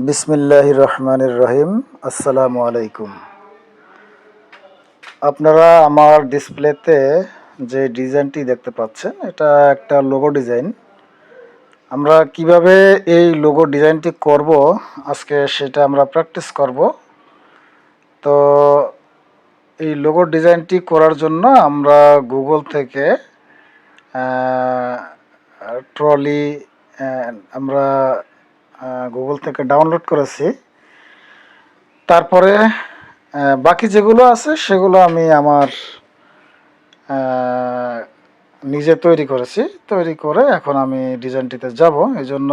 বিসমিল্লাহির রহমানির রহিম। আসসালামু আলাইকুম। আপনারা আমার ডিসপ্লেতে যে ডিজাইনটি দেখতে পাচ্ছেন, এটা একটা লোগো ডিজাইন। আমরা কিভাবে এই লোগো ডিজাইনটি করব, আজকে সেটা আমরা প্র্যাকটিস করব। তো এই লোগো ডিজাইনটি করার জন্য আমরা গুগল থেকে ট্রলি আমরা গুগল থেকে ডাউনলোড করেছি। তারপরে বাকি যেগুলো আছে সেগুলো আমি আমার নিজে তৈরি করেছি। তৈরি করে এখন আমি ডিজাইনটিতে যাব। এই জন্য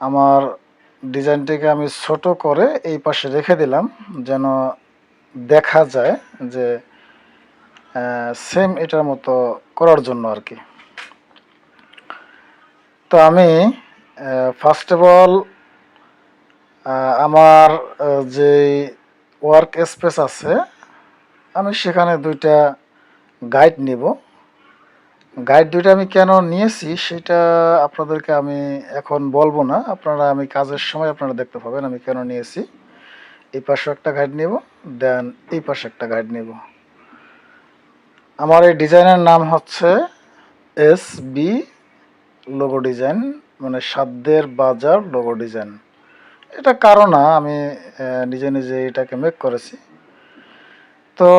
আমার ডিজাইনটিকে আমি ছোট করে এই পাশে রেখে দিলাম, যেন দেখা যায় যে সেম এটার মতো করার জন্য আর কি। তো আমি ফার্স্ট অফ অল আমার যে ওয়ার্ক স্পেস আছে, আমি সেখানে দুইটা গাইড নিব। গাইড দুইটা আমি কেন নিয়েছি সেটা আপনাদেরকে আমি এখন বলবো না, আমি কাজের সময় আপনারা দেখতে পাবেন আমি কেন নিয়েছি। এই পাশে একটা গাইড নেব, দেন এই পাশে একটা গাইড নেব। আমার এই ডিজাইনের নাম হচ্ছে SB লোগো ডিজাইন, মানে সাধ্যের বাজার লোগো ডিজাইন। এটা কারো না, আমি নিজে নিজে এটাকে মেক করেছি। তো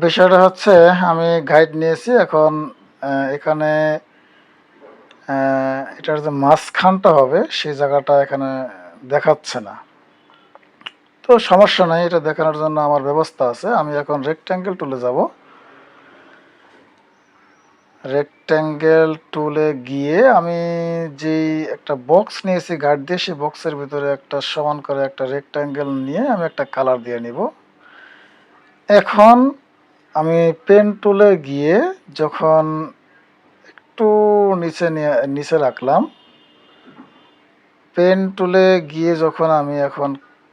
বিষয়টা হচ্ছে, আমি গাইড নিয়েছি। এখন এখানে এটার যে মাঝখানটা হবে সেই জায়গাটা এখানে দেখাচ্ছে না। তো সমস্যা নাই, এটা দেখানোর জন্য আমার ব্যবস্থা আছে। আমি এখন রেক্ট্যাঙ্গেল টুলে যাব। রেক্ট্যাঙ্গেল টুলে গিয়ে আমি যেই একটা বক্স নিয়েছি গাইড দিয়ে, সেই বক্সের ভিতরে একটা সমান করে একটা রেক্ট্যাঙ্গেল নিয়ে আমি একটা কালার দিয়ে নিব। এখন আমি পেন টুলে গিয়ে যখন একটু নিচে রাখলাম, পেন টুলে গিয়ে যখন আমি এখন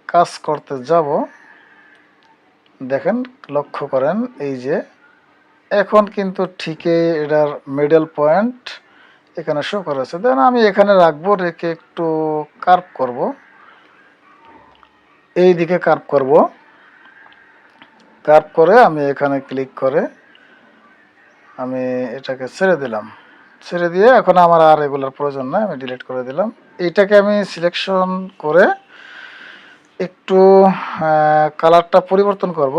কাজ করতে যাব, দেখেন লক্ষ্য করেন এই যে এখন কিন্তু ঠিকই এটার মিডল পয়েন্ট এখানে শো করেছে। দেন আমি এখানে রাখবো, রেখে একটু কার্ভ করব, এই দিকে কার্ভ করব। কার্ভ করে আমি এখানে ক্লিক করে আমি এটাকে ছেড়ে দিলাম। ছেড়ে দিয়ে এখন আমার আর এগুলোর প্রয়োজন নয়, আমি ডিলিট করে দিলাম। এইটাকে আমি সিলেকশন করে একটু কালারটা পরিবর্তন করব।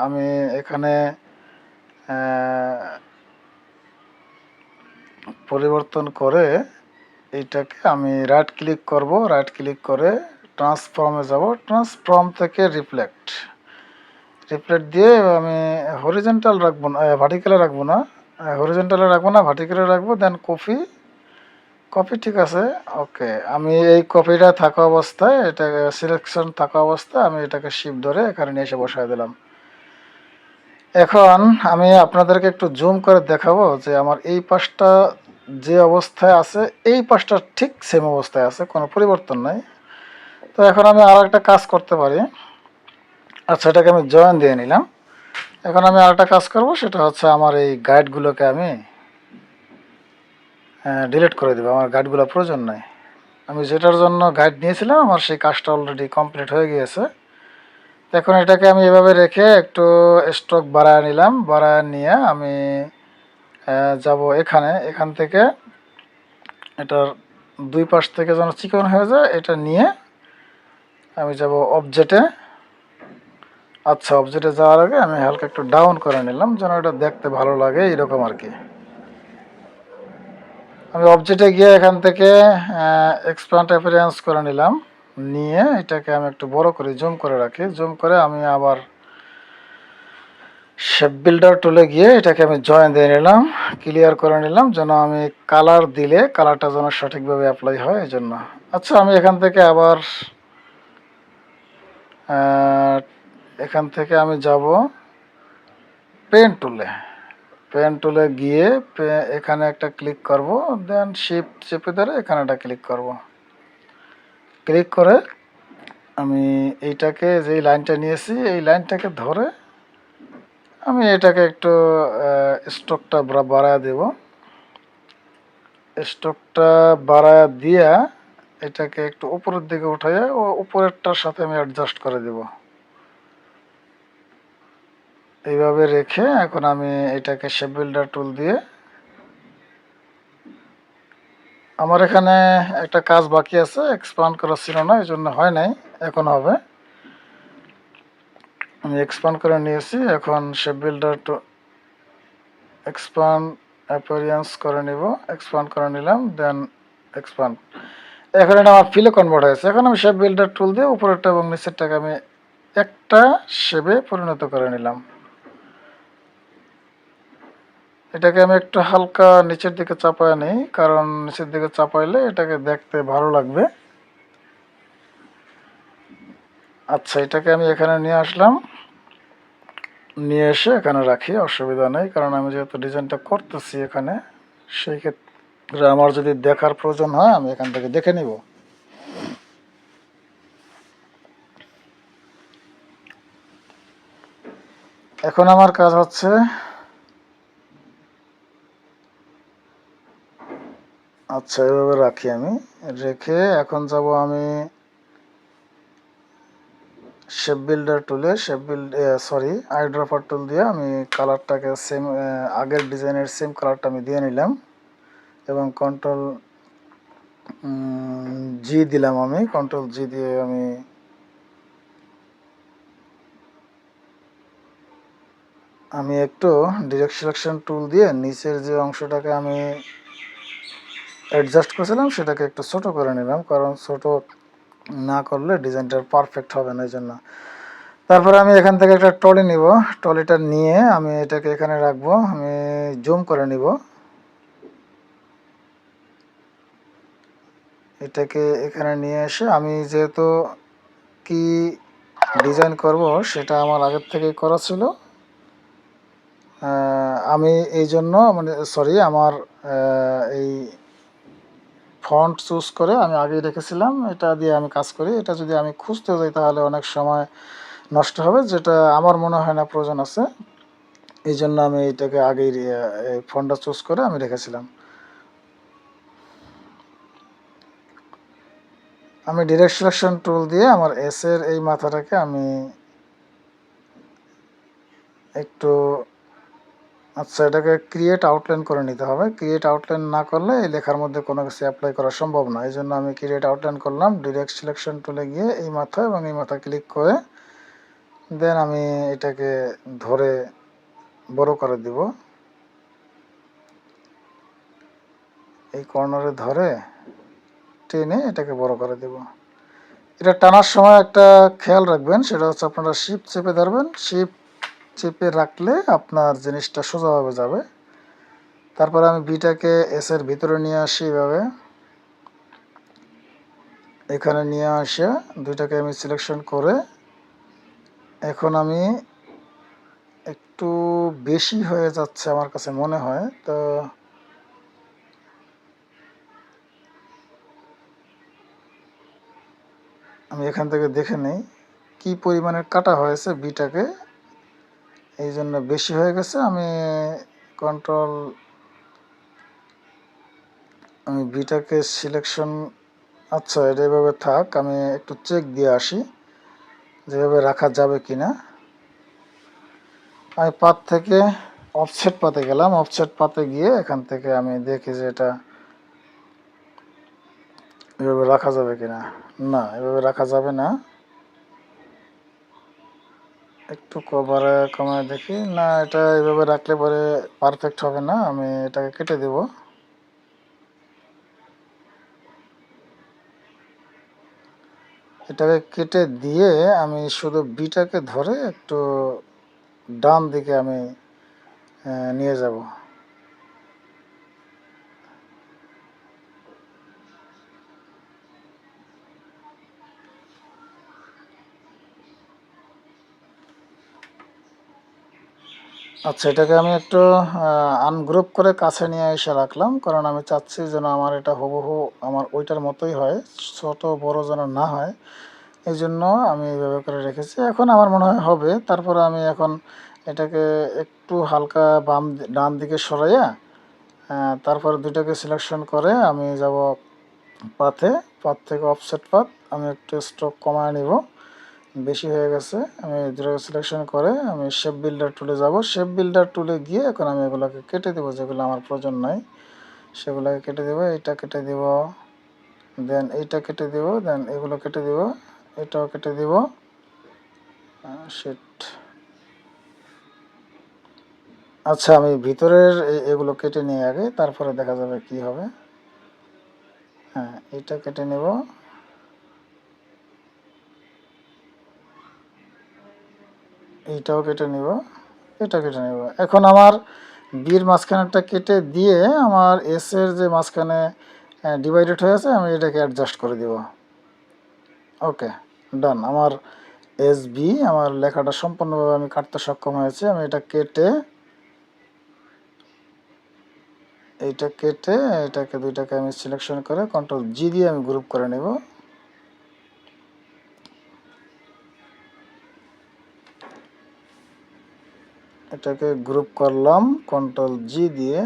আমি এখানে পরিবর্তন করে এইটাকে আমি রাইট ক্লিক করব। রাইট ক্লিক করে ট্রান্সফর্মে যাব। ট্রান্সফর্ম থেকে রিফ্লেক্ট দিয়ে আমি হরিজেন্টাল রাখবো না, ভার্টিক্যালে রাখবো না, ভার্টিক্যালে রাখবো। দেন কপি ঠিক আছে, ওকে। আমি এই কপিটা থাকা অবস্থায়, এটা সিলেকশন থাকা অবস্থায় আমি এটাকে শিফট ধরে এখানে নিয়ে এসে বসায় দিলাম। এখন আমি আপনাদেরকে একটু জুম করে দেখাবো যে আমার এই পাশটা যে অবস্থায় আছে, এই পাশটা ঠিক সেম অবস্থায় আছে, কোনো পরিবর্তন নাই। তো এখন আমি আর একটা কাজ করতে পারি। আচ্ছা, এটাকে আমি জয়েন দিয়ে নিলাম। এখন আমি আর একটা কাজ করব, সেটা হচ্ছে আমার এই গাইডগুলোকে আমি ডিলিট করে দেবো। আমার গাইডগুলো প্রয়োজন নাই। আমি যেটার জন্য গাইড নিয়েছিলাম আমার সেই কাজটা অলরেডি কমপ্লিট হয়ে গিয়েছে। এখন এটাকে আমি এভাবে রেখে একটু স্ট্রোক বাড়ায় নিলাম। বাড়ায় নিয়ে আমি যাব এখান থেকে এটার দুই পাশ থেকে যেন চিকন হয়ে যায়, এটা নিয়ে আমি যাব অবজেক্টে। আচ্ছা, অবজেক্টে যাওয়ার আগে আমি হালকা একটু ডাউন করে নিলাম, যেন এটা দেখতে ভালো লাগে, এরকম আর কি। আমি অবজেক্টে গিয়ে এখান থেকে এক্সপ্যান্ড অ্যাপিয়ারেন্স করে নিলাম। নিয়ে এটাকে আমি একটু বড় করে জুম করে রাখি। জুম করে আমি আবার শেপ বিল্ডার টুলে গিয়ে এটাকে আমি জয়েন দিয়ে নিলাম, ক্লিয়ার করে নিলাম, যেন আমি কালার দিলে কালারটা যেন সঠিকভাবে অ্যাপ্লাই হয় এই জন্য। আচ্ছা, আমি এখান থেকে আবার এখান থেকে আমি যাব পেন টুলে। পেন টুলে গিয়ে এখানে একটা ক্লিক করব, দেন শিফট চেপে ধরে এখানে একটা ক্লিক করব। ক্লিক করে আমি এইটাকে, যেই লাইনটা নিয়েছি এই লাইনটাকে ধরে আমি এটাকে একটু স্ট্রোকটা বাড়ায় দেব। স্ট্রোকটা বাড়ায় দিয়া এটাকে একটু উপরের দিকে উঠাইয়া ও উপরেরটার সাথে আমি অ্যাডজাস্ট করে দিব। এইভাবে রেখে এখন আমি এটাকে শেপ বিল্ডার টুল দিয়ে, আমার এখানে একটা কাজ বাকি আছে, এক্সপান্ড করা ছিল না, এই জন্য হয় নাই, এখন হবে। আমি এক্সপান্ড করে নিয়েছি, এখন shape builder two expand appearance করে নিব, এক্সপান্ড করে নিলাম, দেন এক্সপান্ড। এখন এটা আমার ফিলে কনভার্ট হয়েছে। এখন আমি শেপ বিল্ডার টুল দিয়ে উপরেরটা এবং নিচেরটাকে আমি একটা শেপে পরিণত করে নিলাম। এটাকে আমি একটু হালকা নিচের দিকে চাপায় নিই, কারণ নিচের দিকে চাপাইলে এটাকে দেখতে ভালো লাগবে। আচ্ছা, এটাকে আমি এখানে নিয়ে আসলাম, নিয়ে এসে এখানে রাখি, অসুবিধা নেই, কারণ আমি যেহেতু ডিজাইনটা করতেছি এখানে, সেই ক্ষেত্রে আমার যদি দেখার প্রয়োজন হয় আমি এখান থেকে দেখে নিব। এখন আমার কাজ হচ্ছে, আচ্ছা এভাবে রাখি, আমি রেখে এখন যাব আমি শেপ বিল্ডার টুলে, সরি আইড্রপার টুল দিয়ে আমি কালারটাকে সেম, আগের ডিজাইনের সেম কালারটা আমি দিয়ে নিলাম এবং কন্ট্রোল জি দিলাম। আমি কন্ট্রোল জি দিয়ে আমি একটু ডিরেক্ট সিলেকশন টুল দিয়ে নিচের যে অংশটাকে আমি অ্যাডজাস্ট করেছিলাম সেটাকে একটু ছোট করে নিলাম, কারণ ছোট না করলে ডিজাইনটা পারফেক্ট হবে না, এই জন্য। তারপরে আমি এখান থেকে একটা টলি নিব, টলিটা নিয়ে আমি এটাকে এখানে রাখবো, আমি জুম করে নিব, এটাকে এখানে নিয়ে এসে আমি যেহেতু কি ডিজাইন করব সেটা আমার আগের থেকেই করা ছিল, আমি এই জন্য মানে সরি আমার এই ফন্ট চুজ করে আমি আগেই রেখেছিলাম, এটা দিয়ে আমি কাজ করি। এটা যদি আমি খুঁজতে যাই তাহলে অনেক সময় নষ্ট হবে, যেটা আমার মনে হয় না প্রয়োজন আছে, এই জন্য আমি এটাকে আগেই এই ফন্টটা চুজ করে আমি রেখেছিলাম। আমি ডিরেক্ট সিলেকশন টুল দিয়ে আমার এস এর এই মাথাটাকে আমি একটু, আচ্ছা এটাকে ক্রিয়েট আউটলাইন করে নিতে হবে। ক্রিয়েট আউটলাইন না করলে এই লেখার মধ্যে কোনো কিছু অ্যাপ্লাই করা সম্ভব না, এই জন্য আমি ক্রিয়েট আউটলাইন করলাম, ডিরেক্ট সিলেকশন টুলে গিয়ে এই মাথা এবং এই মাথা ক্লিক করে দেন আমি এটাকে ধরে বড় করে দিব, এই কর্নারে ধরে টেনে এটাকে বড় করে দেব। এটা টানার সময় একটা খেয়াল রাখবেন, সেটা হচ্ছে আপনারা শিফট চেপে ধরবেন, শিফট চেপে রাখলে আপনার জিনিসটা সোজাভাবে যাবে। তারপরে আমি বিটাকে এস এর ভিতরে নিয়ে আসি, এভাবে এখানে নিয়ে আসে দুইটাকে আমি সিলেকশন করে, এখন আমি একটু বেশি হয়ে যাচ্ছে আমার কাছে মনে হয়, তো আমি এখান থেকে দেখে নেই কি পরিমাণের কাটা হয়েছে বিটাকে, এই জন্য বেশি হয়ে গেছে। কন্ট্রোল আমি বিটাকে সিলেকশন, আচ্ছা এটা এভাবে থাক, আমি একটু চেক দিয়ে আসি যেভাবে রাখা যাবে কিনা। আমি পাত থেকে অফসেট পাতে গেলাম, অফসেট পাতে গিয়ে এখান থেকে আমি দেখি যে এটা এভাবে রাখা যাবে কিনা। না, এভাবে রাখা যাবে না, একটু কমায় দেখি। না, এটা এভাবে রাখলে পরে পারফেক্ট হবে না, আমি এটাকে কেটে দেব। এটাকে কেটে দিয়ে আমি শুধু বিটাকে ধরে একটু ডান দিকে আমি নিয়ে যাব। আচ্ছা, এটাকে আমি একটু আনগ্রুপ করে কাছে নিয়ে এসে রাখলাম, কারণ আমি চাচ্ছি যেন আমার এটা হুবহু আমার ওইটার মতোই হয়, ছোট বড় যেন না হয়, এই জন্য আমি এইভাবে করে রেখেছি। এখন আমার মনে হয় হবে। তারপরে আমি এখন এটাকে একটু হালকা ডান দিকে সরাইয়া তারপরে দুইটাকে সিলেকশন করে আমি যাব পাথে, পাথ থেকে অফসেট পাথ আমি একটু স্ট্রোক কমায় নিব, বেশি হয়ে গেছে। আমি এগুলোকে সিলেকশন করে আমি শেপ বিল্ডার টুলে যাব। শেপ বিল্ডার টুলে গিয়ে এখন আমি এগুলোকে কেটে দেবো, যেগুলো আমার প্রয়োজন নাই সেগুলোকে কেটে দেবো। এইটা কেটে দেব, দেন এইটা কেটে দেব, দেন এগুলো কেটে দেব, এটাও কেটে দেব। শিট, আচ্ছা আমি ভিতরের এগুলো কেটে নিয়ে আগে, তারপরে দেখা যাবে কি হবে। হ্যাঁ, এটা কেটে নেব, এইটাও কেটে নিব, এটা কেটে নেব। এখন আমার বির মাঝখানেরটা কেটে দিয়ে আমার এস এর যে মাঝখানে ডিভাইডেড হয়ে আছে আমি এটাকে অ্যাডজাস্ট করে দিব। ওকে, ডান। আমার এস বি, আমার লেখাটা সম্পূর্ণভাবে আমি কাটতে সক্ষম হয়েছে। আমি এটা কেটে, এইটা কেটে এটাকে দুইটাকে আমি সিলেকশন করে কন্ট্রোল জি দিয়ে আমি গ্রুপ করে নেব। এটাকে গ্রুপ করলাম কন্ট্রোল জি দিয়ে,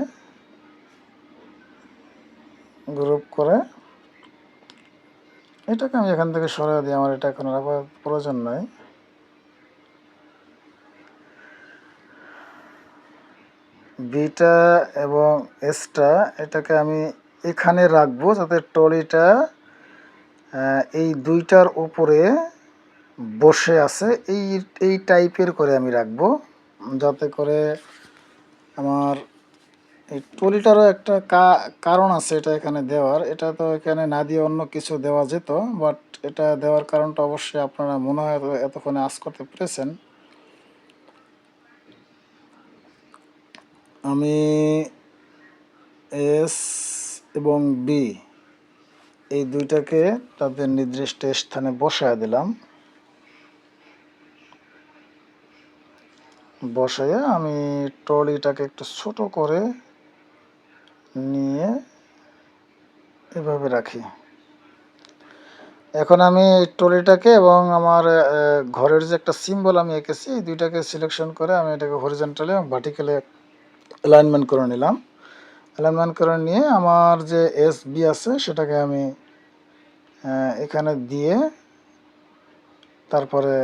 গ্রুপ করে এটাকে আমি এখান থেকে সরিয়ে দিই, আমার এটা এখন রাখার প্রয়োজন নাই। বিটা এবং এসটা এটাকে আমি এখানে রাখবো যাতে ট্রলিটা এই দুইটার উপরে বসে আছে, এই এই টাইপের করে আমি রাখবো, যাতে করে আমার এই ট্রলিটারও একটা কারণ আছে এটা এখানে দেওয়ার। এটা তো এখানে না দিয়ে অন্য কিছু দেওয়া যেত, বাট এটা দেওয়ার কারণটা অবশ্যই আপনারা মনে হয় এতক্ষণে আঁচ করতে পেরেছেন। আমি এস এবং বি এই দুইটাকে তাদের নির্দিষ্ট স্থানে বসায় দিলাম। বসাইয়া আমি ট্রলিটাকে একটু ছোট করে নিয়ে এভাবে রাখি। এখন আমি এই ট্রলিটাকে এবং আমার ঘরের যে একটা সিম্বল আমি এঁকেছি এই দুইটাকে সিলেকশন করে আমি এটাকে হরিজন্টালি এবং ভার্টিক্যালি অ্যালাইনমেন্ট করে নিলাম। অ্যালাইনমেন্ট করে নিয়ে আমার যে এস বি আছে সেটাকে আমি এখানে দিয়ে তারপরে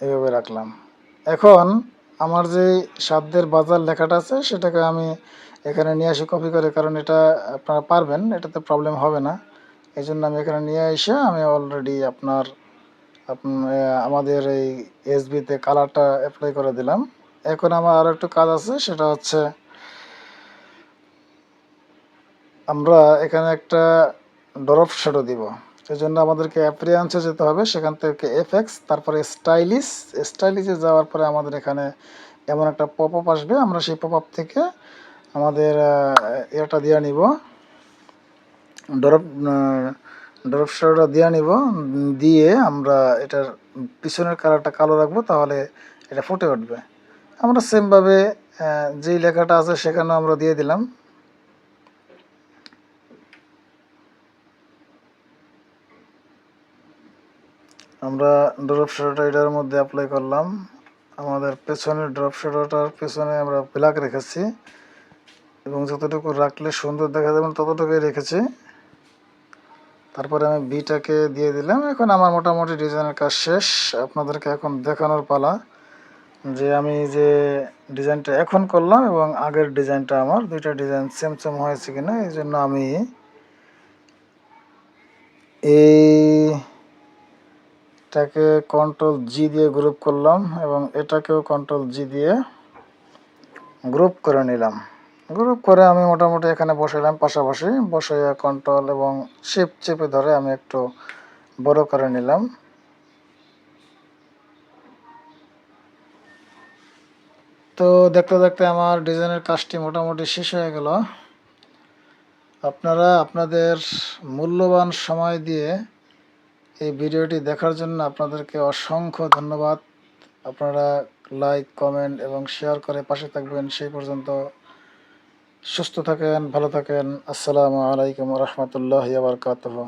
এভাবে রাখলাম। এখন আমার যে সাধ্যের বাজার লেখাটা আছে সেটাকে আমি এখানে নিয়ে আসি কপি করে, কারণ এটা আপনারা পারবেন, এটাতে প্রবলেম হবে না। এই জন্য আমি এখানে নিয়ে এসে আমি অলরেডি আপনার আমাদের এই এসবিতে কালারটা অ্যাপ্লাই করে দিলাম। এখন আমার আরও একটু কাজ আছে, সেটা হচ্ছে আমরা এখানে একটা ড্রপ শ্যাডো দিব। সেই জন্য আমাদেরকে অ্যাপিয়ারেন্সে যেতে হবে, সেখান থেকে এফএক্স, তারপরে স্টাইলিশে যাওয়ার পরে আমাদের এখানে এমন একটা পপ আপ আসবে। আমরা সেই পপ আপ থেকে আমাদের এটা দিয়ে নিব, ড্রপ ড্রপ শ্যাডোটা দিয়ে নিব, দিয়ে আমরা এটার পিছনের কালারটা কালো রাখবো, তাহলে এটা ফুটে উঠবে। আমরা সেমভাবে যেই লেখাটা আছে সেখানেও আমরা দিয়ে দিলাম। আমরা ড্রপ শ্যাডোটা এটার মধ্যে অ্যাপ্লাই করলাম। আমাদের পেছনের ড্রপ শ্যাডোটার পেছনে আমরা ব্ল্যাক রেখেছি এবং যতটুকু রাখলে সুন্দর দেখা যাবে ততটুকুই রেখেছি। তারপরে আমি বিটাকে দিয়ে দিলাম। এখন আমার মোটামুটি ডিজাইনের কাজ শেষ। আপনাদেরকে এখন দেখানোর পালা যে আমি যে ডিজাইনটা এখন করলাম এবং আগের ডিজাইনটা আমার দুইটা ডিজাইন সেম সেম হয়েছে কিনা। এই জন্য আমি এটাকে কন্ট্রোল জি দিয়ে গ্রুপ করলাম এবং এটাকেও কন্ট্রোল জি দিয়ে গ্রুপ করে নিলাম। গ্রুপ করে আমি মোটামুটি এখানে বসাইলাম পাশাপাশি, বসাইয়া কন্ট্রোল এবং শিফট চেপে ধরে আমি একটু বড় করে নিলাম। তো দেখতে দেখতে আমার ডিজাইনের কাজটি মোটামুটি শেষ হয়ে গেল। আপনারা আপনাদের মূল্যবান সময় দিয়ে এই ভিডিওটি দেখার জন্য আপনাদেরকে অসংখ্য ধন্যবাদ। আপনারা লাইক, কমেন্ট এবং শেয়ার করে পাশে থাকবেন। সেই পর্যন্ত সুস্থ থাকেন, ভালো থাকেন। আসসালামু আলাইকুম রহমতুল্লাহি ওয়া বারাকাতুহু।